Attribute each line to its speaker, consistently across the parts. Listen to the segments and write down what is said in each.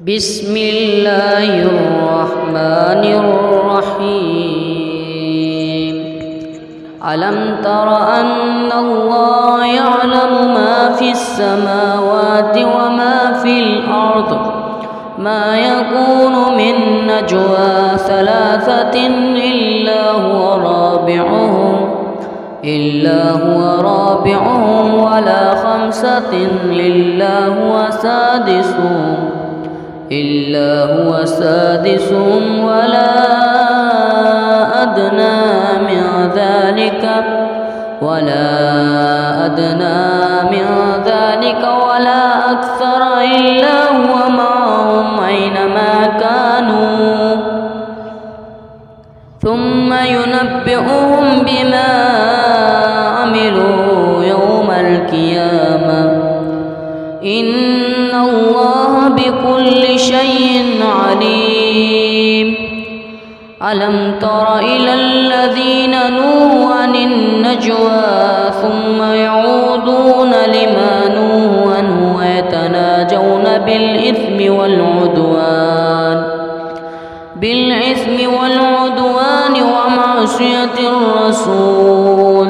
Speaker 1: بسم الله الرحمن الرحيم. ألم تر أن الله يعلم ما في السماوات وما في الأرض ما يكون من نجوى ثلاثة إلا هو رابعهم ولا خمسة إلا هو سادسهم ولا أدنى من ذلك ولا أكثر إلا هو معهم أينما كانوا ثم ينبئهم بما عملوا يوم القيامة إن الله بكل شيء عليم. ألم تر إلى الذين نهوا عن النجوى ثم يعودون لما نهوا عنه ويتناجون بالإثم والعدوان ومعصية الرسول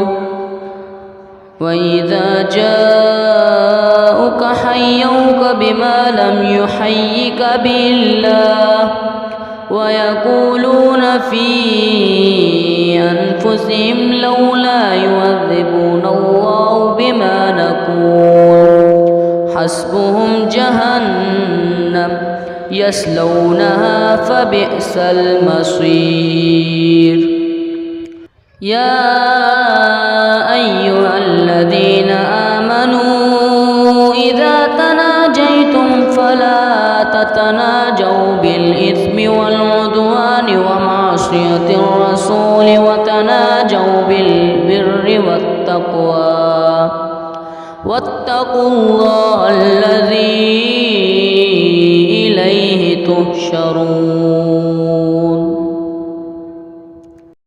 Speaker 1: وإذا جاءوك حيوك بما لم يحيك به الله ويقولون في أنفسهم لولا يعذبون الله بما نقول حسبهم جهنم يصلونها فبئس المصير. يا أيها الذين آمنوا إذا تناجيتم فلا تتناجوا بالإثم والعدوان ومعصية الرسول وتناجوا بالبر والتقوى واتقوا الله الذي إليه تحشرون.